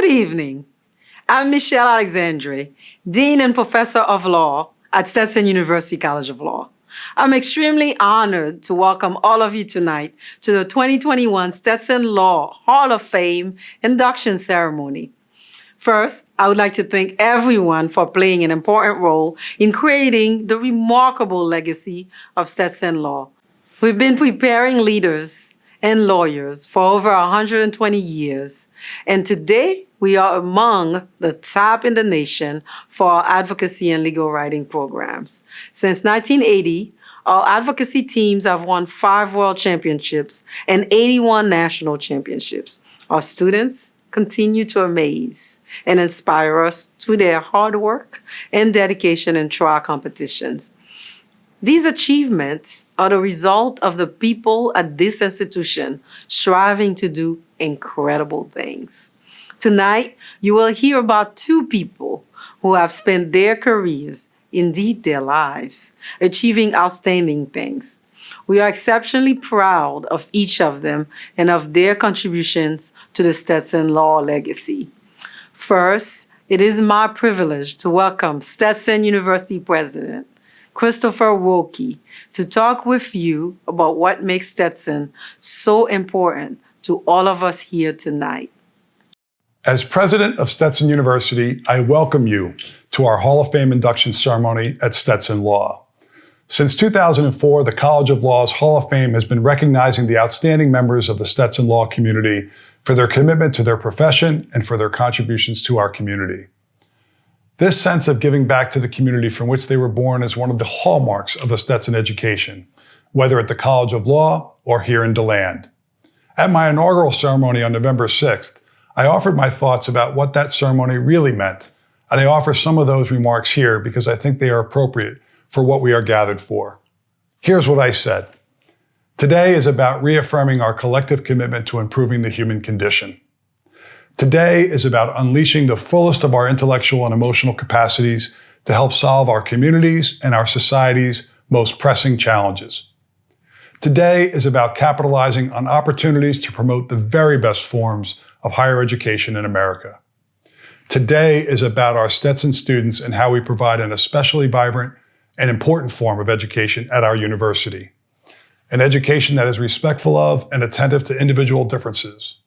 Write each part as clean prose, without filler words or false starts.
Good evening. I'm Michelle Alexandre, Dean and Professor of Law at Stetson University College of Law. I'm extremely honored to welcome all of you tonight to the 2021 Stetson Law Hall of Fame induction ceremony. First, I would like to thank everyone for playing an important role in creating the remarkable legacy of Stetson Law. We've been preparing leaders and lawyers for over 120 years, and today we are among the top in the nation for our advocacy and legal writing programs. Since 1980, our advocacy teams have won 5 world championships and 81 national championships. Our students continue to amaze and inspire us through their hard work and dedication in trial competitions. These achievements are the result of the people at this institution striving to do incredible things. Tonight, you will hear about 2 people who have spent their careers, indeed their lives, achieving outstanding things. We are exceptionally proud of each of them and of their contributions to the Stetson Law legacy. First, it is my privilege to welcome Stetson University President Christopher Wilkie to talk with you about what makes Stetson so important to all of us here tonight. As president of Stetson University, I welcome you to our Hall of Fame induction ceremony at Stetson Law. Since 2004, the College of Law's Hall of Fame has been recognizing the outstanding members of the Stetson Law community for their commitment to their profession and for their contributions to our community. This sense of giving back to the community from which they were born is one of the hallmarks of a Stetson education, whether at the College of Law or here in DeLand. At my inaugural ceremony on November 6th, I offered my thoughts about what that ceremony really meant, and I offer some of those remarks here because I think they are appropriate for what we are gathered for. Here's what I said. Today is about reaffirming our collective commitment to improving the human condition. Today is about unleashing the fullest of our intellectual and emotional capacities to help solve our communities and our society's most pressing challenges. Today is about capitalizing on opportunities to promote the very best forms of higher education in America. Today is about our Stetson students and how we provide an especially vibrant and important form of education at our university. An education that is respectful of and attentive to individual differences.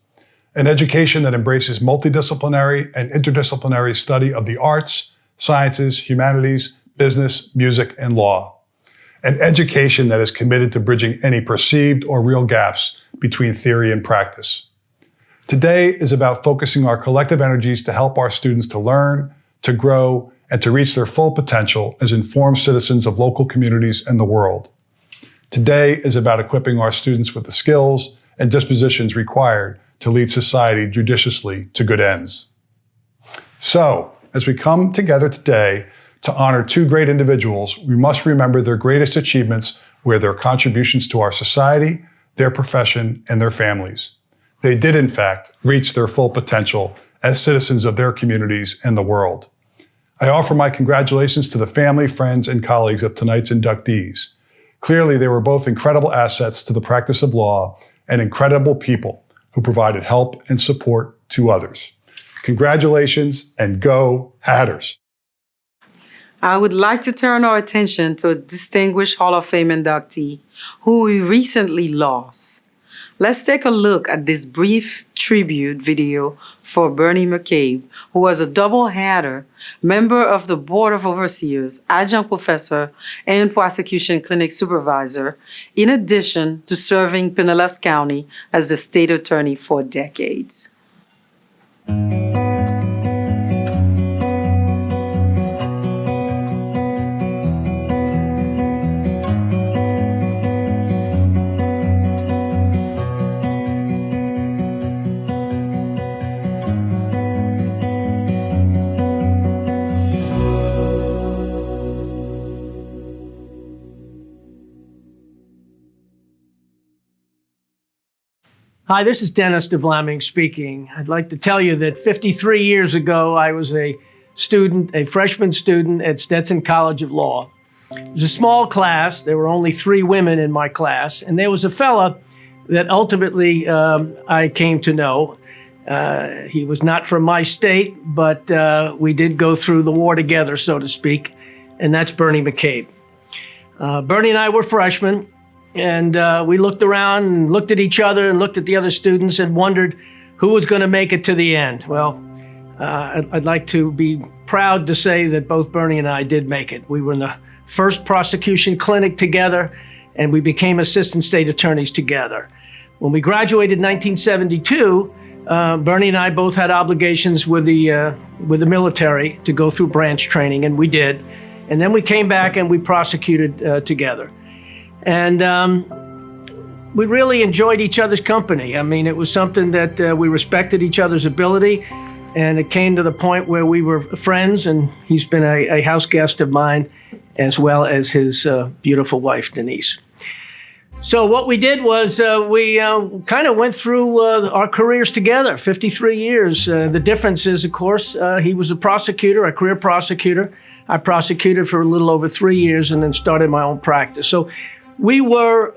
An education that embraces multidisciplinary and interdisciplinary study of the arts, sciences, humanities, business, music, and law. An education that is committed to bridging any perceived or real gaps between theory and practice. Today is about focusing our collective energies to help our students to learn, to grow, and to reach their full potential as informed citizens of local communities and the world. Today is about equipping our students with the skills and dispositions required to lead society judiciously to good ends. So, as we come together today to honor 2 great individuals, we must remember their greatest achievements were their contributions to our society, their profession, and their families. They did, in fact, reach their full potential as citizens of their communities and the world. I offer my congratulations to the family, friends, and colleagues of tonight's inductees. Clearly, they were both incredible assets to the practice of law and incredible people who provided help and support to others. Congratulations, and go Hatters! I would like to turn our attention to a distinguished Hall of Fame inductee who we recently lost. Let's take a look at this brief tribute video for Bernie McCabe, who was a double Hatter, member of the Board of Overseers, adjunct professor, and prosecution clinic supervisor, in addition to serving Pinellas County as the state attorney for decades. Hi, this is Dennis DeVlaming speaking. I'd like to tell you that 53 years ago, I was a freshman student at Stetson College of Law. It was a small class. There were only 3 women in my class. And there was a fella that ultimately I came to know. He was not from my state, but we did go through the war together, so to speak. And that's Bernie McCabe. Bernie and I were freshmen. And we looked around and looked at each other and looked at the other students and wondered who was going to make it to the end. Well, I'd like to be proud to say that both Bernie and I did make it. We were in the first prosecution clinic together, and we became assistant state attorneys together. When we graduated in 1972, Bernie and I both had obligations with the military to go through branch training, and we did. And then we came back and we prosecuted together. And we really enjoyed each other's company. I mean, it was something that we respected each other's ability, and it came to the point where we were friends, and he's been a house guest of mine, as well as his beautiful wife, Denise. So what we did was we kind of went through our careers together, 53 years. The difference is, of course, he was a prosecutor, a career prosecutor. I prosecuted for a little over 3 years and then started my own practice. So we were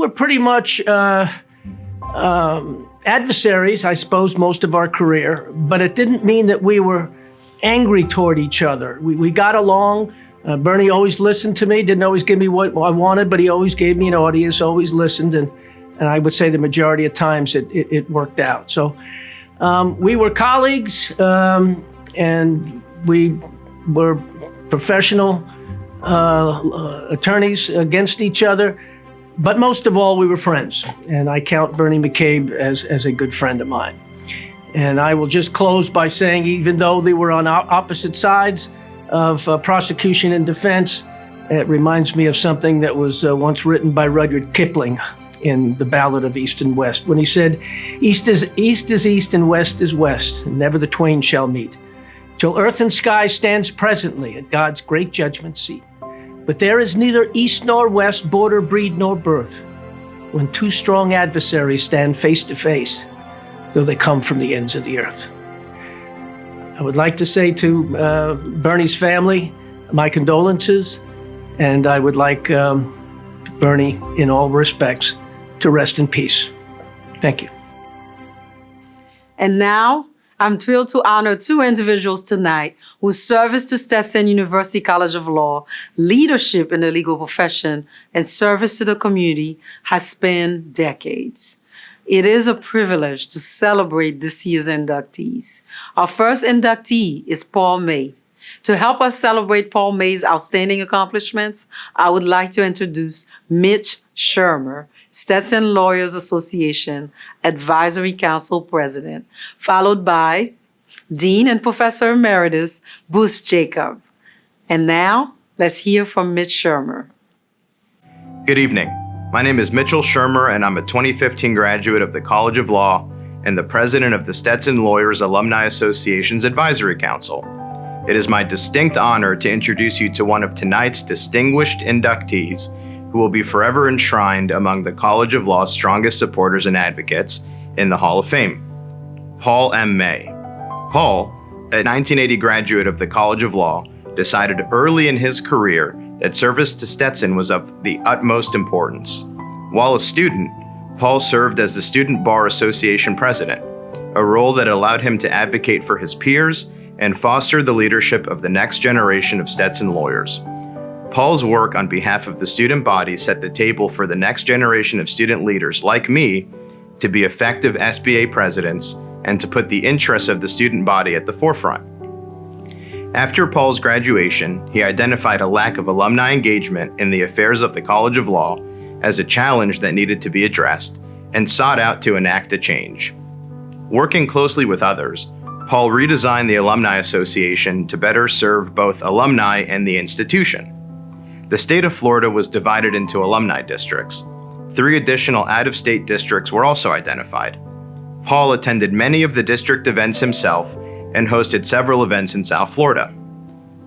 pretty much adversaries, I suppose, most of our career, but it didn't mean that we were angry toward each other. We got along. Bernie always listened to me, didn't always give me what I wanted, but he always gave me an audience, always listened, and I would say the majority of times it worked out. So we were colleagues, and we were professional attorneys against each other, but most of all, we were friends. And I count Bernie McCabe as a good friend of mine. And I will just close by saying, even though they were on opposite sides of prosecution and defense, it reminds me of something that was once written by Rudyard Kipling in The Ballad of East and West, when he said, East is east and west is west, and never the twain shall meet, till earth and sky stands presently at God's great judgment seat. But there is neither east nor west, border, breed, nor birth, when 2 strong adversaries stand face to face, though they come from the ends of the earth. I would like to say to Bernie's family, my condolences, and I would like Bernie, in all respects, to rest in peace. Thank you. And now, I'm thrilled to honor 2 individuals tonight whose service to Stetson University College of Law, leadership in the legal profession, and service to the community has spanned decades. It is a privilege to celebrate this year's inductees. Our first inductee is Paul May. To help us celebrate Paul May's outstanding accomplishments, I would like to introduce Mitch Shermer, Stetson Lawyers Association Advisory Council President, followed by Dean and Professor Emeritus Bruce Jacob. And now, let's hear from Mitch Shermer. Good evening. My name is Mitchell Shermer, and I'm a 2015 graduate of the College of Law and the president of the Stetson Lawyers Alumni Association's Advisory Council. It is my distinct honor to introduce you to one of tonight's distinguished inductees who will be forever enshrined among the College of Law's strongest supporters and advocates in the Hall of Fame. Paul M. May. Paul, a 1980 graduate of the College of Law, decided early in his career that service to Stetson was of the utmost importance. While a student, Paul served as the Student Bar Association president, a role that allowed him to advocate for his peers and foster the leadership of the next generation of Stetson lawyers. Paul's work on behalf of the student body set the table for the next generation of student leaders like me to be effective SBA presidents and to put the interests of the student body at the forefront. After Paul's graduation, he identified a lack of alumni engagement in the affairs of the College of Law as a challenge that needed to be addressed and sought out to enact a change. Working closely with others, Paul redesigned the Alumni Association to better serve both alumni and the institution. The state of Florida was divided into alumni districts. 3 additional out-of-state districts were also identified. Paul attended many of the district events himself and hosted several events in South Florida.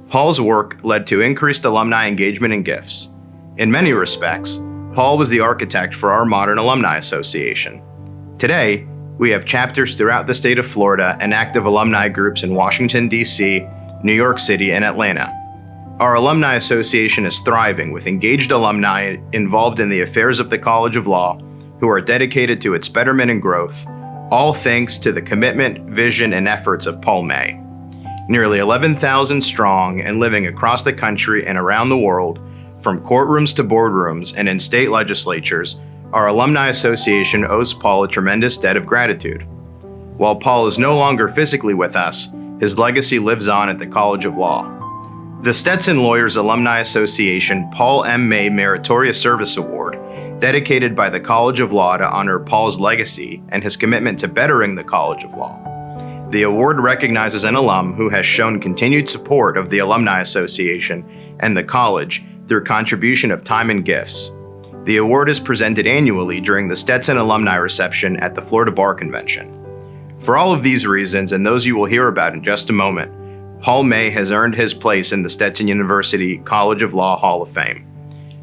Paul's work led to increased alumni engagement and gifts. In many respects, Paul was the architect for our modern alumni association. Today, we have chapters throughout the state of Florida and active alumni groups in Washington, D.C., New York City, and Atlanta. Our alumni association is thriving with engaged alumni involved in the affairs of the College of Law who are dedicated to its betterment and growth, all thanks to the commitment, vision, and efforts of Paul May. Nearly 11,000 strong and living across the country and around the world, from courtrooms to boardrooms and in state legislatures, our alumni association owes Paul a tremendous debt of gratitude. While Paul is no longer physically with us, his legacy lives on at the College of Law. The Stetson Lawyers Alumni Association Paul M. May Meritorious Service Award, dedicated by the College of Law to honor Paul's legacy and his commitment to bettering the College of Law. The award recognizes an alum who has shown continued support of the Alumni Association and the college through contribution of time and gifts. The award is presented annually during the Stetson Alumni Reception at the Florida Bar Convention. For all of these reasons, and those you will hear about in just a moment, Paul May has earned his place in the Stetson University College of Law Hall of Fame.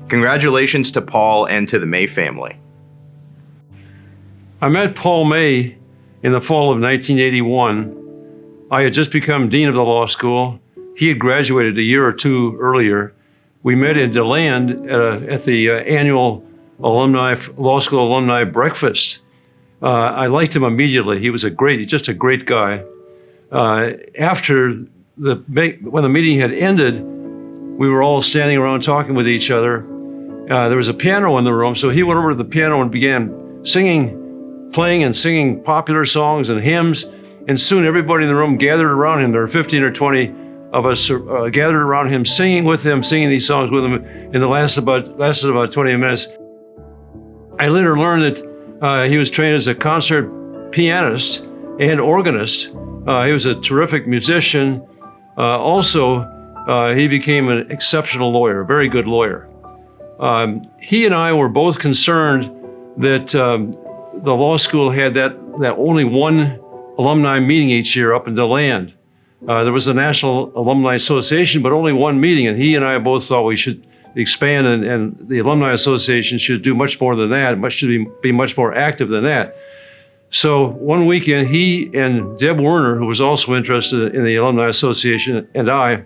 Congratulations to Paul and to the May family. I met Paul May in the fall of 1981. I had just become dean of the law school. He had graduated a year or two earlier. We met in DeLand at the annual law school alumni breakfast. I liked him immediately. He was just a great guy. When the meeting had ended, we were all standing around talking with each other. There was a piano in the room, so he went over to the piano and began playing and singing popular songs and hymns, and soon everybody in the room gathered around him. There were 15 or 20 of us gathered around him, singing these songs with him, and it lasted about 20 minutes. I later learned that he was trained as a concert pianist and organist. He was a terrific musician. He became an exceptional lawyer, a very good lawyer. He and I were both concerned that the law school had that only one alumni meeting each year up in DeLand. There was a National Alumni Association, but only one meeting, and he and I both thought we should expand, and the Alumni Association should do much more than that, should be much more active than that. So one weekend, he and Deb Werner, who was also interested in the Alumni Association, and I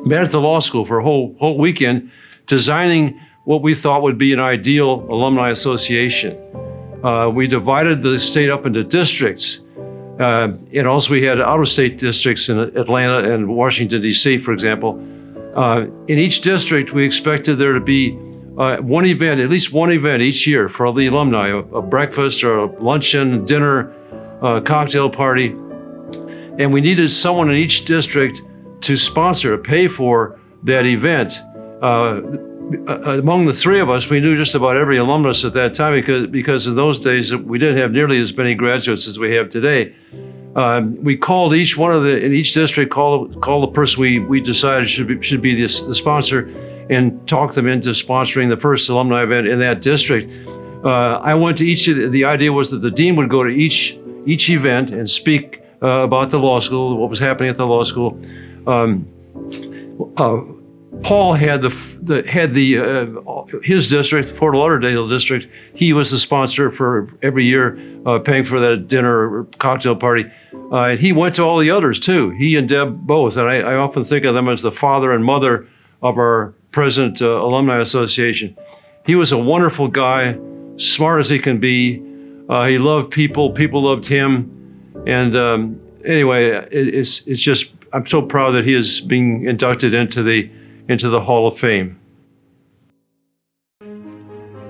met at the law school for a whole weekend, designing what we thought would be an ideal alumni association. We divided the state up into districts. And also we had out-of-state districts in Atlanta and Washington, D.C., for example. In each district, we expected there to be at least one event each year for the alumni, a breakfast or a luncheon, dinner, cocktail party. And we needed someone in each district to sponsor, pay for that event. Among the three of us, we knew just about every alumnus at that time because in those days we didn't have nearly as many graduates as we have today. We called each one in each district, call the person we decided should be the sponsor, and talk them into sponsoring the first alumni event in that district. I went to each. The idea was that the dean would go to each event and speak about the law school, what was happening at the law school. Paul had his district, Fort Lauderdale district. He was the sponsor for every year, paying for that dinner or cocktail party. And he went to all the others too. He and Deb both. And I often think of them as the father and mother of our present Alumni Association. He was a wonderful guy, smart as he can be. He loved people. People loved him. And anyway, it's just, I'm so proud that he is being inducted into the Hall of Fame.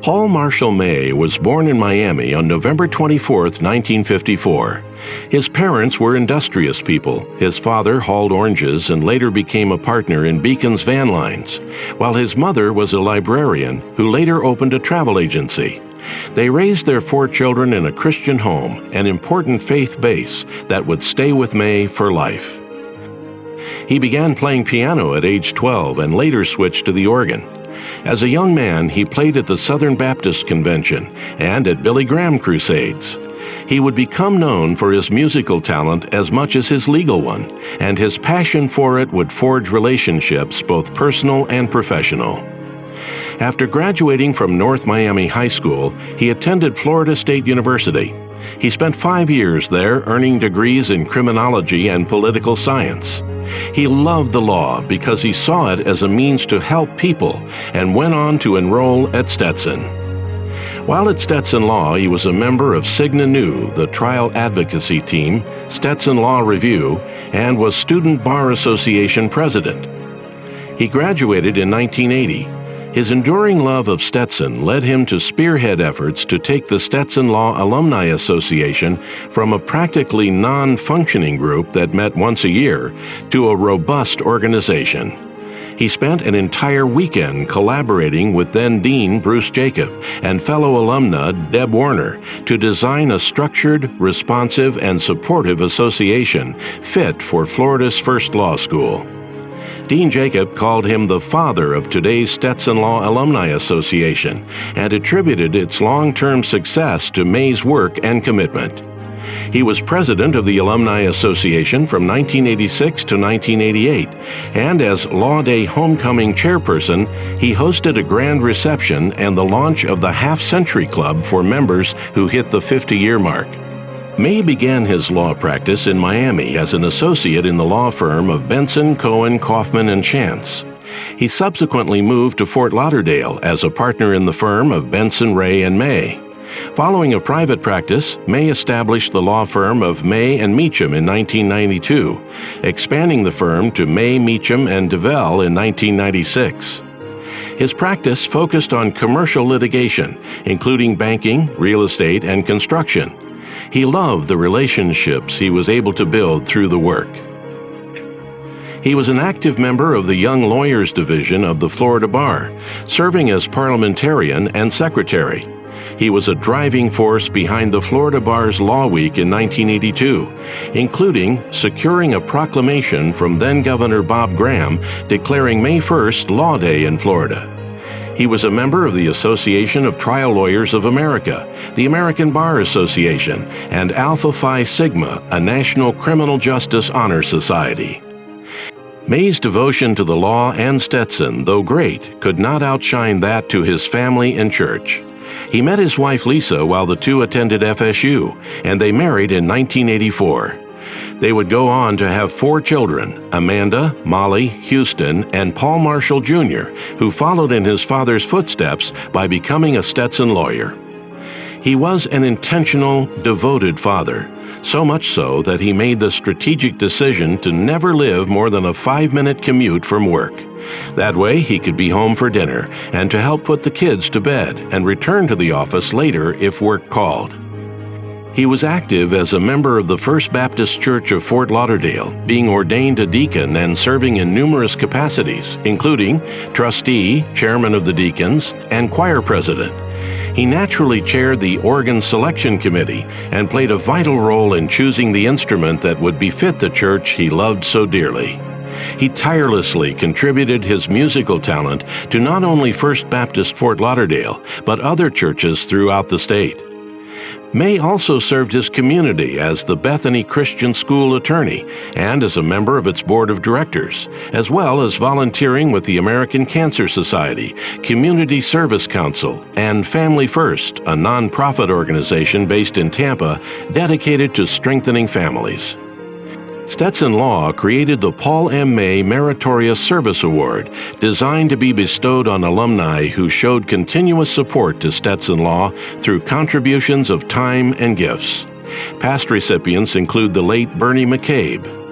Paul Marshall May was born in Miami on November 24, 1954. His parents were industrious people. His father hauled oranges and later became a partner in Beacon's Van Lines, while his mother was a librarian who later opened a travel agency. They raised their 4 children in a Christian home, an important faith base that would stay with May for life. He began playing piano at age 12 and later switched to the organ. As a young man, he played at the Southern Baptist Convention and at Billy Graham crusades. He would become known for his musical talent as much as his legal one, and his passion for it would forge relationships, both personal and professional. After graduating from North Miami High School, he attended Florida State University. He spent 5 years there, earning degrees in criminology and political science. He loved the law because he saw it as a means to help people and went on to enroll at Stetson. While at Stetson Law, he was a member of Cigna Nu, the trial advocacy team, Stetson Law Review, and was Student Bar Association president. He graduated in 1980. His enduring love of Stetson led him to spearhead efforts to take the Stetson Law Alumni Association from a practically non-functioning group that met once a year to a robust organization. He spent an entire weekend collaborating with then-Dean Bruce Jacob and fellow alumna Deb Warner to design a structured, responsive, and supportive association fit for Florida's first law school. Dean Jacob called him the father of today's Stetson Law Alumni Association and attributed its long-term success to May's work and commitment. He was president of the Alumni Association from 1986 to 1988, and as Law Day Homecoming chairperson, he hosted a grand reception and the launch of the Half Century Club for members who hit the 50-year mark. May began his law practice in Miami as an associate in the law firm of Benson, Cohen, Kaufman, and Chance. He subsequently moved to Fort Lauderdale as a partner in the firm of Benson, Ray, and May. Following a private practice, May established the law firm of May and Meacham in 1992, expanding the firm to May, Meacham, and DeVell in 1996. His practice focused on commercial litigation, including banking, real estate, and construction. He loved the relationships he was able to build through the work. He was an active member of the Young Lawyers Division of the Florida Bar, serving as parliamentarian and secretary. He was a driving force behind the Florida Bar's Law Week in 1982, including securing a proclamation from then-Governor Bob Graham declaring May 1st Law Day in Florida. He was a member of the Association of Trial Lawyers of America, the American Bar Association, and Alpha Phi Sigma, a national criminal justice honor society. May's devotion to the law and Stetson, though great, could not outshine that to his family and church. He met his wife Lisa while the two attended FSU, and they married in 1984. They would go on to have 4 children, Amanda, Molly, Houston, and Paul Marshall Jr., who followed in his father's footsteps by becoming a Stetson lawyer. He was an intentional, devoted father, so much so that he made the strategic decision to never live more than a 5-minute commute from work. That way he could be home for dinner and to help put the kids to bed and return to the office later if work called. He was active as a member of the First Baptist Church of Fort Lauderdale, being ordained a deacon and serving in numerous capacities, including trustee, chairman of the deacons, and choir president. He naturally chaired the organ selection committee and played a vital role in choosing the instrument that would befit the church he loved so dearly. He tirelessly contributed his musical talent to not only First Baptist Fort Lauderdale, but other churches throughout the state. May also served his community as the Bethany Christian School attorney and as a member of its board of directors, as well as volunteering with the American Cancer Society, Community Service Council, and Family First, a nonprofit organization based in Tampa dedicated to strengthening families. Stetson Law created the Paul M. May Meritorious Service Award, designed to be bestowed on alumni who showed continuous support to Stetson Law through contributions of time and gifts. Past recipients include the late Bernie McCabe.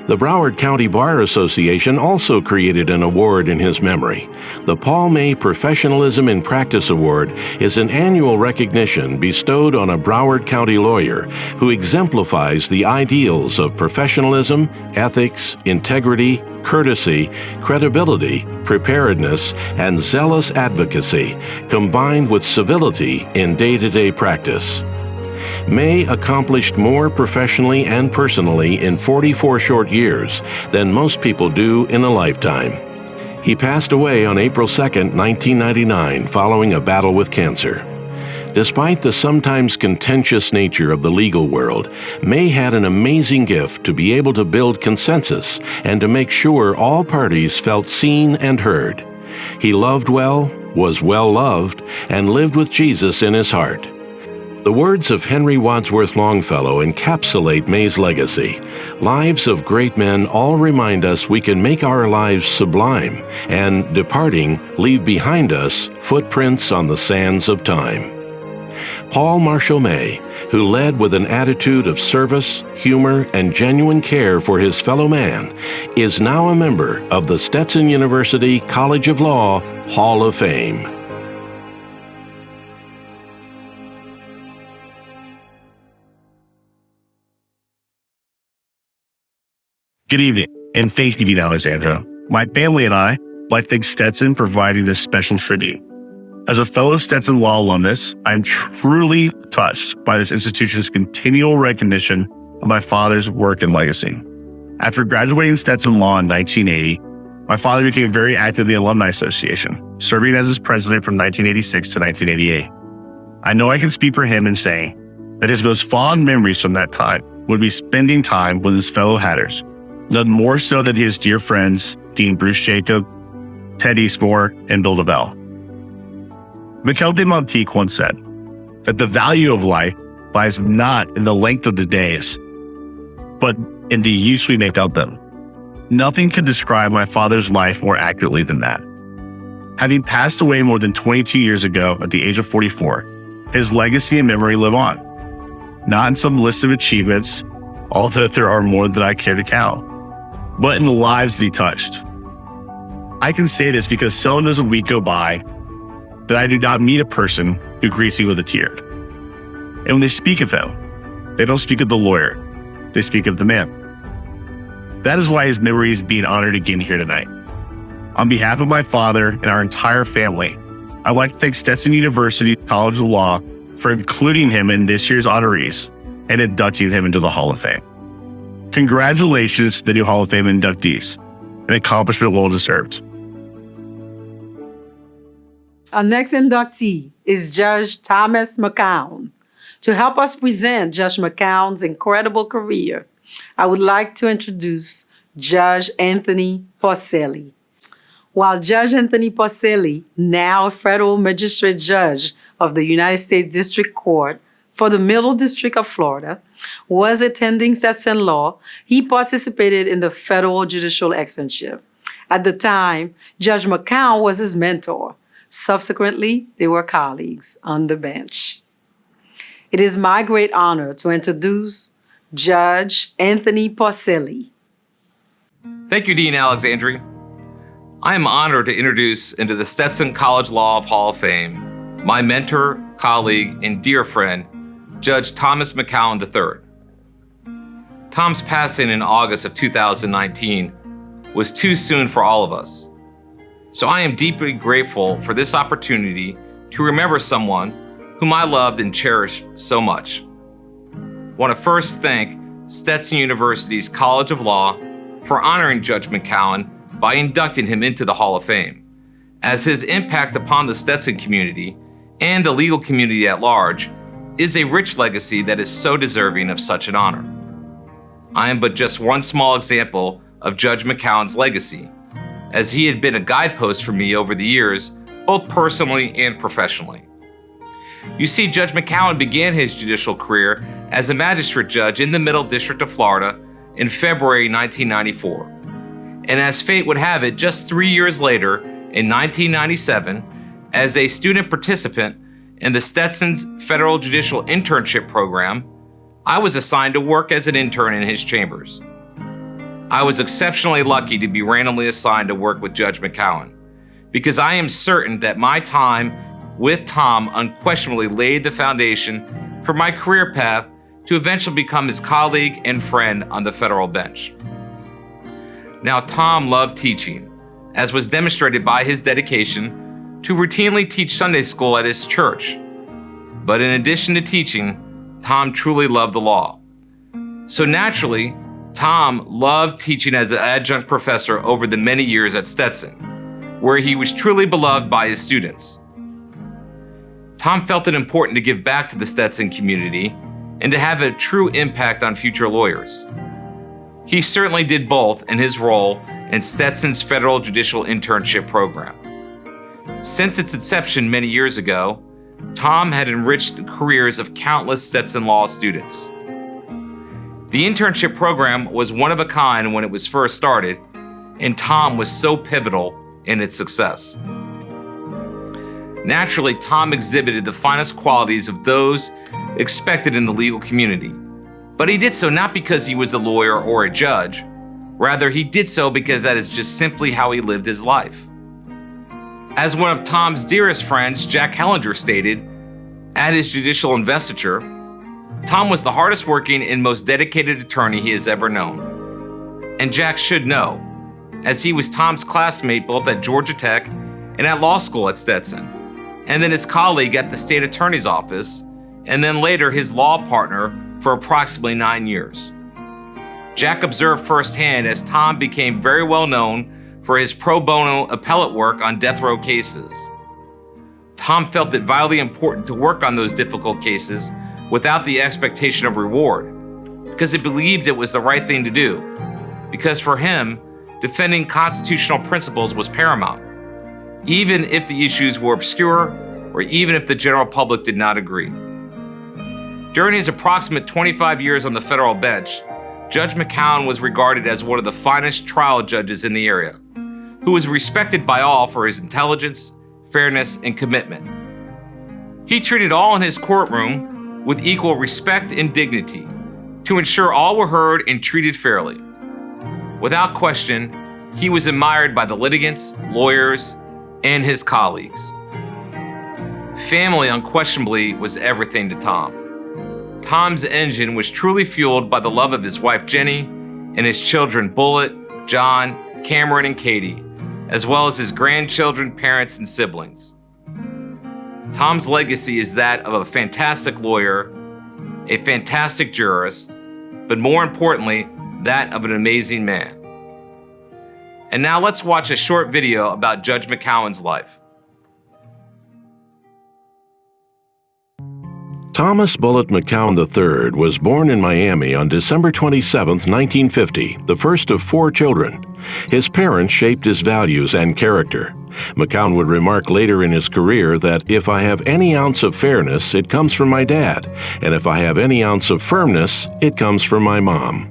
The Broward County Bar Association also created an award in his memory. The Paul May Professionalism in Practice Award is an annual recognition bestowed on a Broward County lawyer who exemplifies the ideals of professionalism, ethics, integrity, courtesy, credibility, preparedness, and zealous advocacy, combined with civility in day-to-day practice. May accomplished more professionally and personally in 44 short years than most people do in a lifetime. He passed away on April 2, 1999, following a battle with cancer. Despite the sometimes contentious nature of the legal world, May had an amazing gift to be able to build consensus and to make sure all parties felt seen and heard. He loved well, was well loved, and lived with Jesus in his heart. The words of Henry Wadsworth Longfellow encapsulate May's legacy. Lives of great men all remind us we can make our lives sublime and, departing, leave behind us footprints on the sands of time. Paul Marshall May, who led with an attitude of service, humor, and genuine care for his fellow man, is now a member of the Stetson University College of Law Hall of Fame. Good evening, and thank you, Dean Alexandra. My family and I like to thank Stetson for providing this special tribute. As a fellow Stetson Law alumnus, I am truly touched by this institution's continual recognition of my father's work and legacy. After graduating Stetson Law in 1980, my father became very active in the Alumni Association, serving as its president from 1986 to 1988. I know I can speak for him in saying that his most fond memories from that time would be spending time with his fellow Hatters, none more so than his dear friends, Dean Bruce Jacob, Ted Eastmore, and Bill DeBell. Michel de Montaigne once said that the value of life lies not in the length of the days, but in the use we make of them. Nothing could describe my father's life more accurately than that. Having passed away more than 22 years ago at the age of 44, his legacy and memory live on. Not in some list of achievements, although there are more than I care to count, but in the lives that he touched. I can say this because seldom does a week go by that I do not meet a person who greets me with a tear. And when they speak of him, they don't speak of the lawyer, they speak of the man. That is why his memory is being honored again here tonight. On behalf of my father and our entire family, I'd like to thank Stetson University College of Law for including him in this year's honorees and inducting him into the Hall of Fame. Congratulations to the new Hall of Fame inductees, an accomplishment well deserved. Our next inductee is Judge Thomas McCown. To help us present Judge McCown's incredible career, I would like to introduce Judge Anthony Porcelli. While Judge Anthony Porcelli, now a federal magistrate judge of the United States District Court for the Middle District of Florida, was attending Stetson Law, he participated in the federal judicial externship. At the time, Judge McCown was his mentor. Subsequently, they were colleagues on the bench. It is my great honor to introduce Judge Anthony Porcelli. Thank you, Dean Alexandri. I am honored to introduce into the Stetson College Law Hall of Fame my mentor, colleague, and dear friend, Judge Thomas McCown III. Tom's passing in August of 2019 was too soon for all of us. So I am deeply grateful for this opportunity to remember someone whom I loved and cherished so much. I want to first thank Stetson University's College of Law for honoring Judge McCown by inducting him into the Hall of Fame, as his impact upon the Stetson community and the legal community at large is a rich legacy that is so deserving of such an honor. I am but just one small example of Judge McCowan's legacy, as he had been a guidepost for me over the years, both personally and professionally. You see, Judge McCowan began his judicial career as a magistrate judge in the Middle District of Florida in February 1994. And as fate would have it, just 3 years later, in 1997, as a student participant in the Stetson's Federal Judicial Internship Program, I was assigned to work as an intern in his chambers. I was exceptionally lucky to be randomly assigned to work with Judge McCowan, because I am certain that my time with Tom unquestionably laid the foundation for my career path to eventually become his colleague and friend on the federal bench. Now, Tom loved teaching, as was demonstrated by his dedication to routinely teach Sunday school at his church. But in addition to teaching, Tom truly loved the law. So naturally, Tom loved teaching as an adjunct professor over the many years at Stetson, where he was truly beloved by his students. Tom felt it important to give back to the Stetson community and to have a true impact on future lawyers. He certainly did both in his role in Stetson's Federal Judicial Internship Program. Since its inception many years ago, Tom had enriched the careers of countless Stetson Law students. The internship program was one of a kind when it was first started, and Tom was so pivotal in its success. Naturally, Tom exhibited the finest qualities of those expected in the legal community, but he did so not because he was a lawyer or a judge. Rather, he did so because that is just simply how he lived his life. As one of Tom's dearest friends, Jack Hellinger, stated, at his judicial investiture, Tom was the hardest working and most dedicated attorney he has ever known. And Jack should know, as he was Tom's classmate both at Georgia Tech and at law school at Stetson, and then his colleague at the state attorney's office, and then later his law partner for approximately 9 years. Jack observed firsthand as Tom became very well known for his pro bono appellate work on death row cases. Tom felt it vitally important to work on those difficult cases without the expectation of reward, because he believed it was the right thing to do, because for him, defending constitutional principles was paramount, even if the issues were obscure or even if the general public did not agree. During his approximate 25 years on the federal bench, Judge McCowan was regarded as one of the finest trial judges in the area, who was respected by all for his intelligence, fairness, and commitment. He treated all in his courtroom with equal respect and dignity to ensure all were heard and treated fairly. Without question, he was admired by the litigants, lawyers, and his colleagues. Family unquestionably was everything to Tom. Tom's engine was truly fueled by the love of his wife Jenny and his children Bullet, John, Cameron, and Katie, as well as his grandchildren, parents, and siblings. Tom's legacy is that of a fantastic lawyer, a fantastic jurist, but more importantly, that of an amazing man. And now let's watch a short video about Judge McCowan's life. Thomas Bullitt McCowan III was born in Miami on December 27, 1950, the first of 4 children. His parents shaped his values and character. McCowan would remark later in his career that if I have any ounce of fairness, it comes from my dad, and if I have any ounce of firmness, it comes from my mom.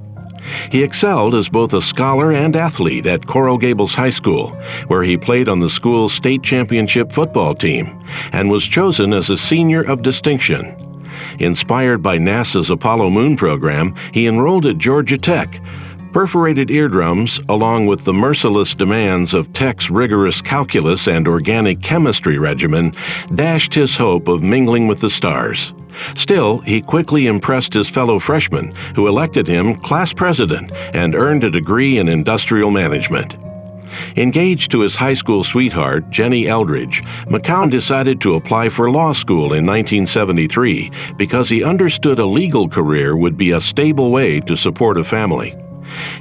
He excelled as both a scholar and athlete at Coral Gables High School, where he played on the school's state championship football team, and was chosen as a senior of distinction. Inspired by NASA's Apollo Moon program, he enrolled at Georgia Tech. Perforated eardrums, along with the merciless demands of Tech's rigorous calculus and organic chemistry regimen, dashed his hope of mingling with the stars. Still, he quickly impressed his fellow freshmen, who elected him class president and earned a degree in industrial management. Engaged to his high school sweetheart, Jenny Eldridge, McCowan decided to apply for law school in 1973 because he understood a legal career would be a stable way to support a family.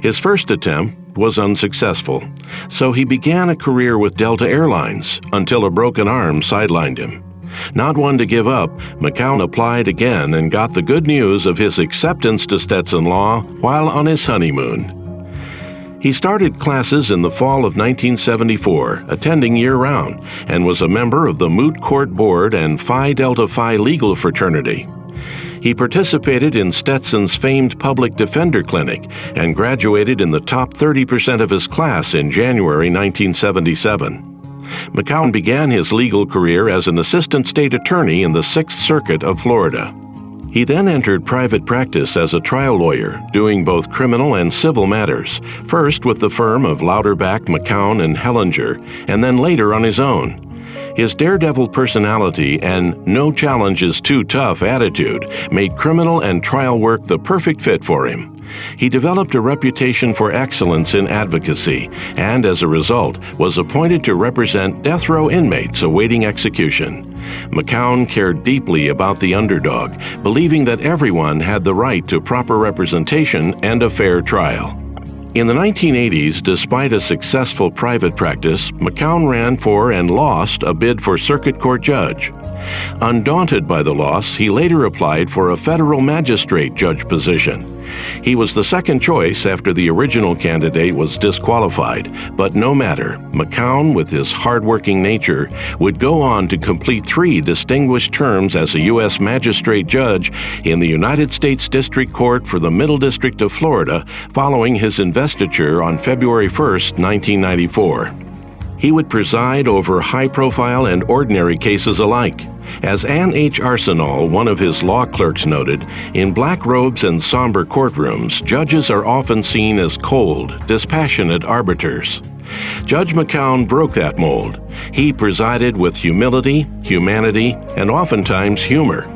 His first attempt was unsuccessful, so he began a career with Delta Airlines until a broken arm sidelined him. Not one to give up, McCown applied again and got the good news of his acceptance to Stetson Law while on his honeymoon. He started classes in the fall of 1974, attending year-round, and was a member of the Moot Court Board and Phi Delta Phi legal fraternity. He participated in Stetson's famed public defender clinic and graduated in the top 30% of his class in January 1977. McCown began his legal career as an assistant state attorney in the Sixth Circuit of Florida. He then entered private practice as a trial lawyer, doing both criminal and civil matters, first with the firm of Louderback, McCown, and Hellinger, and then later on his own. His daredevil personality and no challenge is too tough attitude made criminal and trial work the perfect fit for him. He developed a reputation for excellence in advocacy and, as a result, was appointed to represent death row inmates awaiting execution. McCown cared deeply about the underdog, believing that everyone had the right to proper representation and a fair trial. In the 1980s, despite a successful private practice, McCown ran for and lost a bid for circuit court judge. Undaunted by the loss, he later applied for a federal magistrate judge position. He was the second choice after the original candidate was disqualified, but no matter, McCown, with his hardworking nature, would go on to complete 3 distinguished terms as a U.S. magistrate judge in the United States District Court for the Middle District of Florida following his investiture on February 1, 1994. He would preside over high-profile and ordinary cases alike. As Ann H. Arsenal, one of his law clerks, noted, in black robes and somber courtrooms, judges are often seen as cold, dispassionate arbiters. Judge McCown broke that mold. He presided with humility, humanity, and oftentimes humor.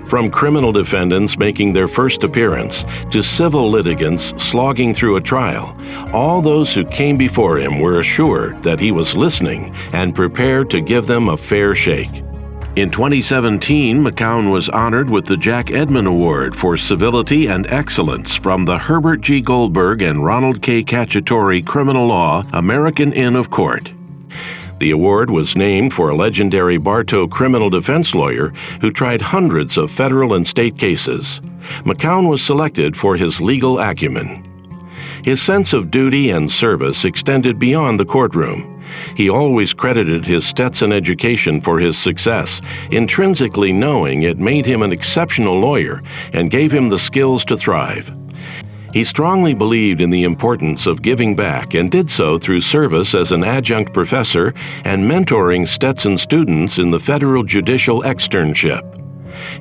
From criminal defendants making their first appearance to civil litigants slogging through a trial, all those who came before him were assured that he was listening and prepared to give them a fair shake. In 2017, McCown was honored with the Jack Edmond Award for Civility and Excellence from the Herbert G. Goldberg and Ronald K. Cacciatore Criminal Law American Inn of Court. The award was named for a legendary Bartow criminal defense lawyer who tried hundreds of federal and state cases. McCown was selected for his legal acumen. His sense of duty and service extended beyond the courtroom. He always credited his Stetson education for his success, intrinsically knowing it made him an exceptional lawyer and gave him the skills to thrive. He strongly believed in the importance of giving back and did so through service as an adjunct professor and mentoring Stetson students in the federal judicial externship.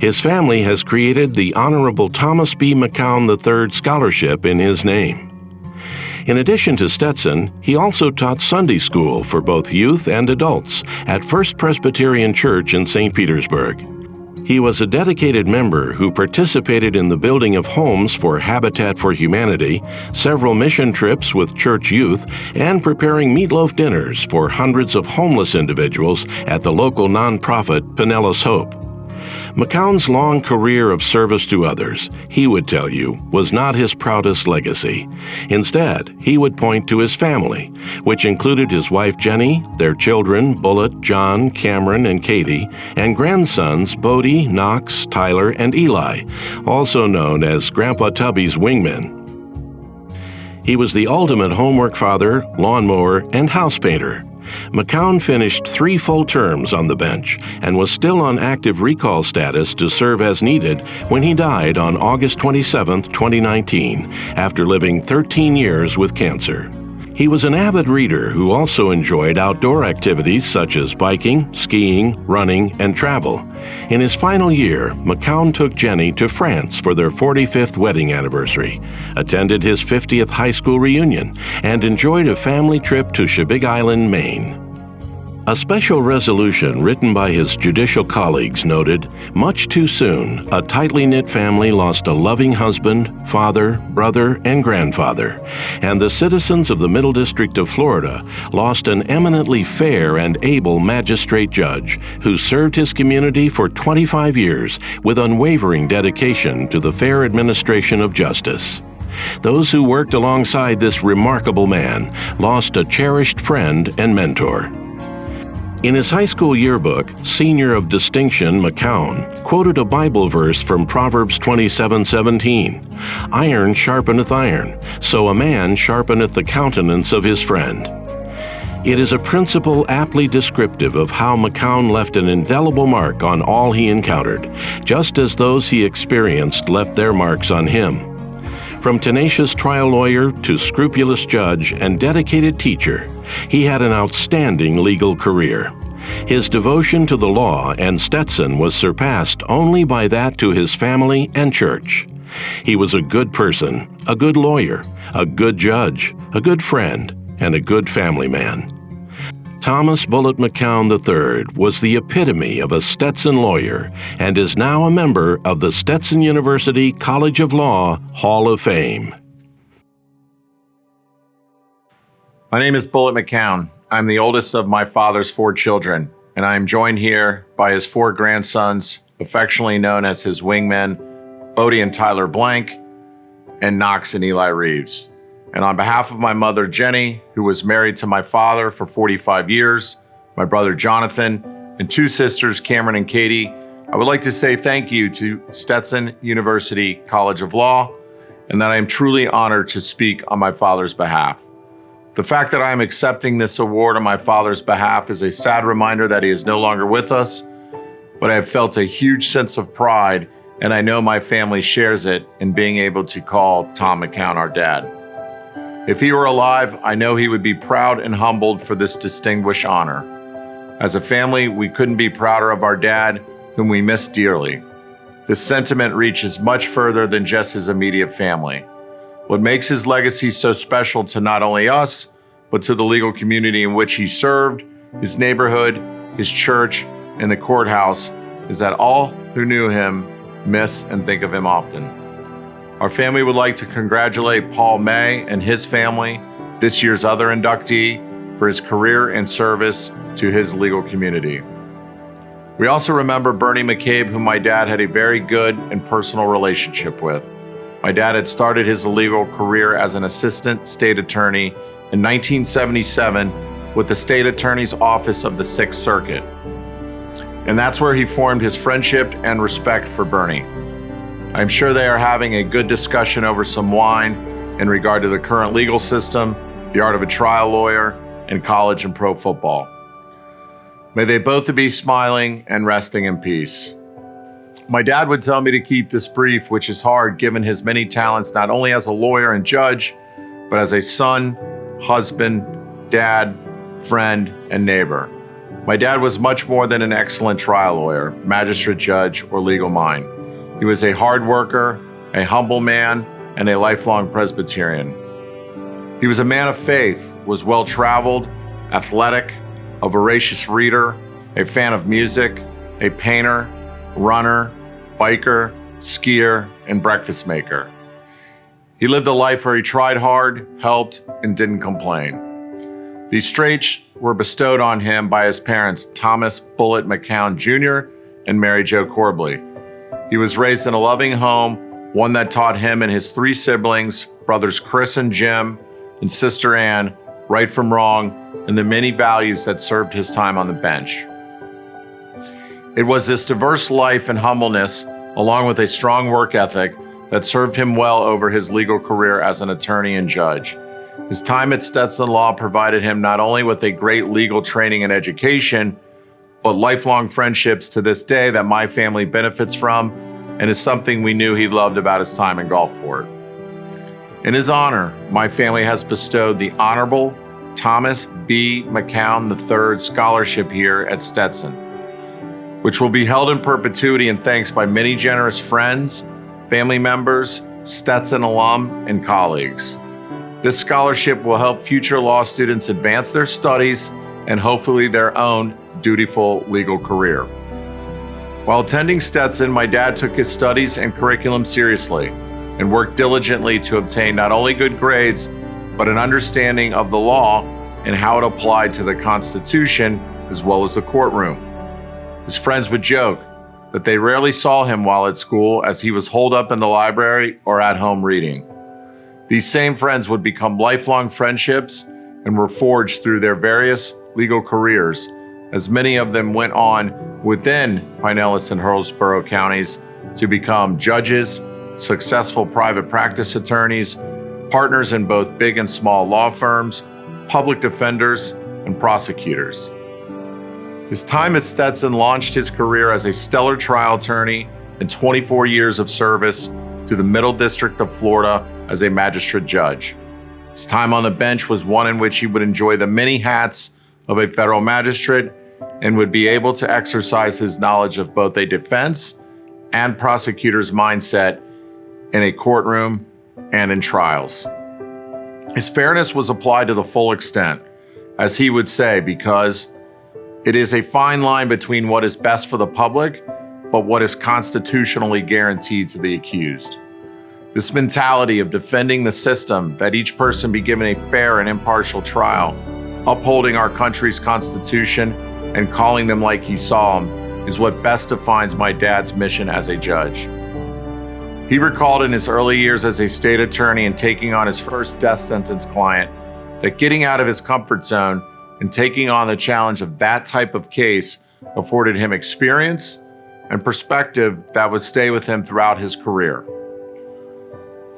His family has created the Honorable Thomas B. McCown III Scholarship in his name. In addition to Stetson, he also taught Sunday school for both youth and adults at First Presbyterian Church in St. Petersburg. He was a dedicated member who participated in the building of homes for Habitat for Humanity, several mission trips with church youth, and preparing meatloaf dinners for hundreds of homeless individuals at the local nonprofit Pinellas Hope. McCown's long career of service to others, he would tell you, was not his proudest legacy. Instead, he would point to his family, which included his wife Jenny, their children Bullitt, John, Cameron, and Katie, and grandsons Bodie, Knox, Tyler, and Eli, also known as Grandpa Tubby's wingmen. He was the ultimate homework father, lawnmower, and house painter. McCown finished 3 full terms on the bench and was still on active recall status to serve as needed when he died on August 27, 2019, after living 13 years with cancer. He was an avid reader who also enjoyed outdoor activities such as biking, skiing, running, and travel. In his final year, McCown took Jenny to France for their 45th wedding anniversary, attended his 50th high school reunion, and enjoyed a family trip to Shebig Island, Maine. A special resolution written by his judicial colleagues noted, "Much too soon, a tightly knit family lost a loving husband, father, brother, and grandfather, and the citizens of the Middle District of Florida lost an eminently fair and able magistrate judge who served his community for 25 years with unwavering dedication to the fair administration of justice. Those who worked alongside this remarkable man lost a cherished friend and mentor." In his high school yearbook, Senior of Distinction McCown quoted a Bible verse from Proverbs 27:17. Iron sharpeneth iron, so a man sharpeneth the countenance of his friend. It is a principle aptly descriptive of how McCown left an indelible mark on all he encountered, just as those he experienced left their marks on him. From tenacious trial lawyer to scrupulous judge and dedicated teacher, he had an outstanding legal career. His devotion to the law and Stetson was surpassed only by that to his family and church. He was a good person, a good lawyer, a good judge, a good friend, and a good family man. Thomas Bullitt McCown III was the epitome of a Stetson lawyer and is now a member of the Stetson University College of Law Hall of Fame. My name is Bullitt McCown. I'm the oldest of my father's 4 children, and I am joined here by his 4 grandsons, affectionately known as his wingmen, Bodie and Tyler Blank, and Knox and Eli Reeves. And on behalf of my mother, Jenny, who was married to my father for 45 years, my brother, Jonathan, and 2 sisters, Cameron and Katie, I would like to say thank you to Stetson University College of Law, and that I am truly honored to speak on my father's behalf. The fact that I am accepting this award on my father's behalf is a sad reminder that he is no longer with us, but I have felt a huge sense of pride, and I know my family shares it in being able to call Tom McCown our dad. If he were alive, I know he would be proud and humbled for this distinguished honor. As a family, we couldn't be prouder of our dad, whom we miss dearly. This sentiment reaches much further than just his immediate family. What makes his legacy so special to not only us, but to the legal community in which he served, his neighborhood, his church, and the courthouse, is that all who knew him miss and think of him often. Our family would like to congratulate Paul May and his family, this year's other inductee, for his career and service to his legal community. We also remember Bernie McCabe, whom my dad had a very good and personal relationship with. My dad had started his legal career as an assistant state attorney in 1977 with the State Attorney's Office of the Sixth Circuit. And that's where he formed his friendship and respect for Bernie. I'm sure they are having a good discussion over some wine in regard to the current legal system, the art of a trial lawyer, and college and pro football. May they both be smiling and resting in peace. My dad would tell me to keep this brief, which is hard given his many talents, not only as a lawyer and judge, but as a son, husband, dad, friend, and neighbor. My dad was much more than an excellent trial lawyer, magistrate judge, or legal mind. He was a hard worker, a humble man, and a lifelong Presbyterian. He was a man of faith, was well-traveled, athletic, a voracious reader, a fan of music, a painter, runner, biker, skier, and breakfast maker. He lived a life where he tried hard, helped, and didn't complain. These traits were bestowed on him by his parents, Thomas Bullitt McCown Jr. and Mary Jo Corbley. He was raised in a loving home, one that taught him and his 3 siblings, brothers Chris and Jim, and sister Ann, right from wrong, and the many values that served his time on the bench. It was this diverse life and humbleness, along with a strong work ethic, that served him well over his legal career as an attorney and judge. His time at Stetson Law provided him not only with a great legal training and education, but lifelong friendships to this day that my family benefits from, and is something we knew he loved about his time in Gulfport. In his honor, my family has bestowed the Honorable Thomas B. McCown III Scholarship here at Stetson, which will be held in perpetuity in thanks by many generous friends, family members, Stetson alum, and colleagues. This scholarship will help future law students advance their studies and hopefully their own dutiful legal career. While attending Stetson, my dad took his studies and curriculum seriously and worked diligently to obtain not only good grades, but an understanding of the law and how it applied to the Constitution as well as the courtroom. His friends would joke that they rarely saw him while at school as he was holed up in the library or at home reading. These same friends would become lifelong friendships and were forged through their various legal careers, as many of them went on within Pinellas and Hillsborough counties to become judges, successful private practice attorneys, partners in both big and small law firms, public defenders, and prosecutors. His time at Stetson launched his career as a stellar trial attorney and 24 years of service to the Middle District of Florida as a magistrate judge. His time on the bench was one in which he would enjoy the many hats of a federal magistrate and would be able to exercise his knowledge of both a defense and prosecutor's mindset in a courtroom and in trials. His fairness was applied to the full extent, as he would say, because it is a fine line between what is best for the public, but what is constitutionally guaranteed to the accused. This mentality of defending the system, that each person be given a fair and impartial trial, upholding our country's constitution and calling them like he saw them, is what best defines my dad's mission as a judge. He recalled in his early years as a state attorney and taking on his first death sentence client that getting out of his comfort zone and taking on the challenge of that type of case afforded him experience and perspective that would stay with him throughout his career.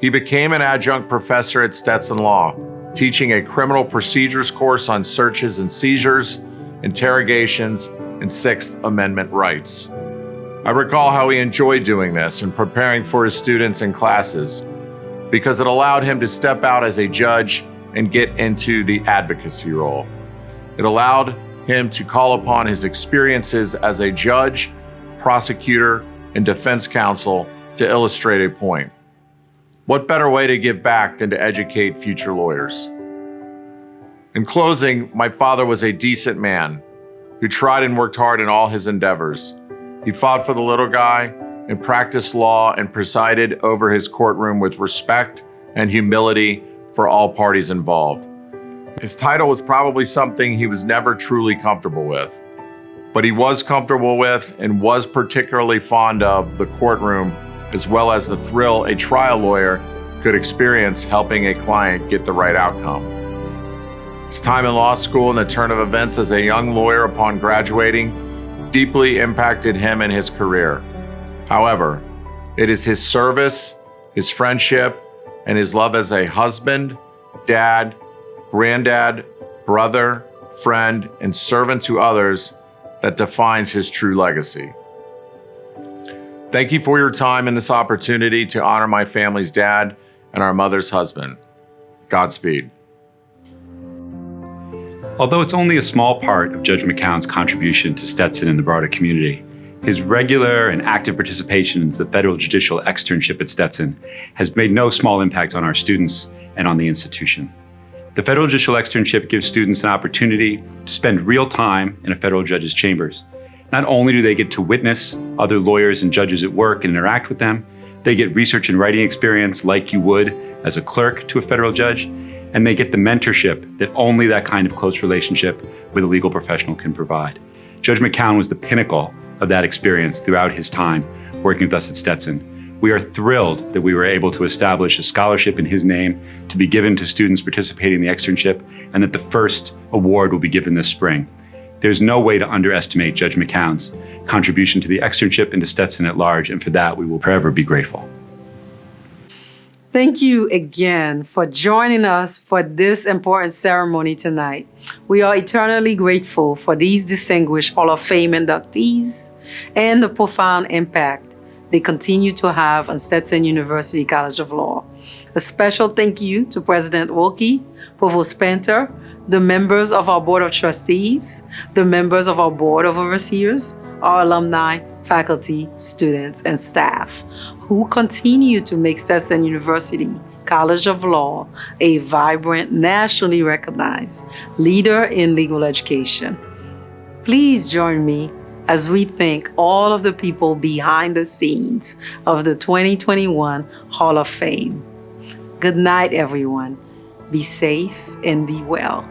He became an adjunct professor at Stetson Law, teaching a criminal procedures course on searches and seizures, interrogations, and Sixth Amendment rights. I recall how he enjoyed doing this and preparing for his students and classes because it allowed him to step out as a judge and get into the advocacy role. It allowed him to call upon his experiences as a judge, prosecutor, and defense counsel to illustrate a point. What better way to give back than to educate future lawyers? In closing, my father was a decent man who tried and worked hard in all his endeavors. He fought for the little guy and practiced law and presided over his courtroom with respect and humility for all parties involved. His title was probably something he was never truly comfortable with, but he was comfortable with and was particularly fond of the courtroom, as well as the thrill a trial lawyer could experience helping a client get the right outcome. His time in law school and the turn of events as a young lawyer upon graduating deeply impacted him and his career. However, it is his service, his friendship, and his love as a husband, dad, granddad, brother, friend, and servant to others that defines his true legacy. Thank you for your time and this opportunity to honor my family's dad and our mother's husband. Godspeed. Although it's only a small part of Judge McCown's contribution to Stetson and the broader community, his regular and active participation in the federal judicial externship at Stetson has made no small impact on our students and on the institution. The federal judicial externship gives students an opportunity to spend real time in a federal judge's chambers. Not only do they get to witness other lawyers and judges at work and interact with them, they get research and writing experience like you would as a clerk to a federal judge, and they get the mentorship that only that kind of close relationship with a legal professional can provide. Judge McCown was the pinnacle of that experience throughout his time working with us at Stetson. We are thrilled that we were able to establish a scholarship in his name to be given to students participating in the externship, and that the first award will be given this spring. There's no way to underestimate Judge McCown's contribution to the externship and to Stetson at large, and for that we will forever be grateful. Thank you again for joining us for this important ceremony tonight. We are eternally grateful for these distinguished Hall of Fame inductees and the profound impact they continue to have on Stetson University College of Law. A special thank you to President Wilkie, Provost Penter, the members of our Board of Trustees, the members of our Board of Overseers, our alumni, faculty, students, and staff who continue to make Stetson University College of Law a vibrant, nationally recognized leader in legal education. Please join me as we thank all of the people behind the scenes of the 2021 Hall of Fame. Good night, everyone. Be safe and be well.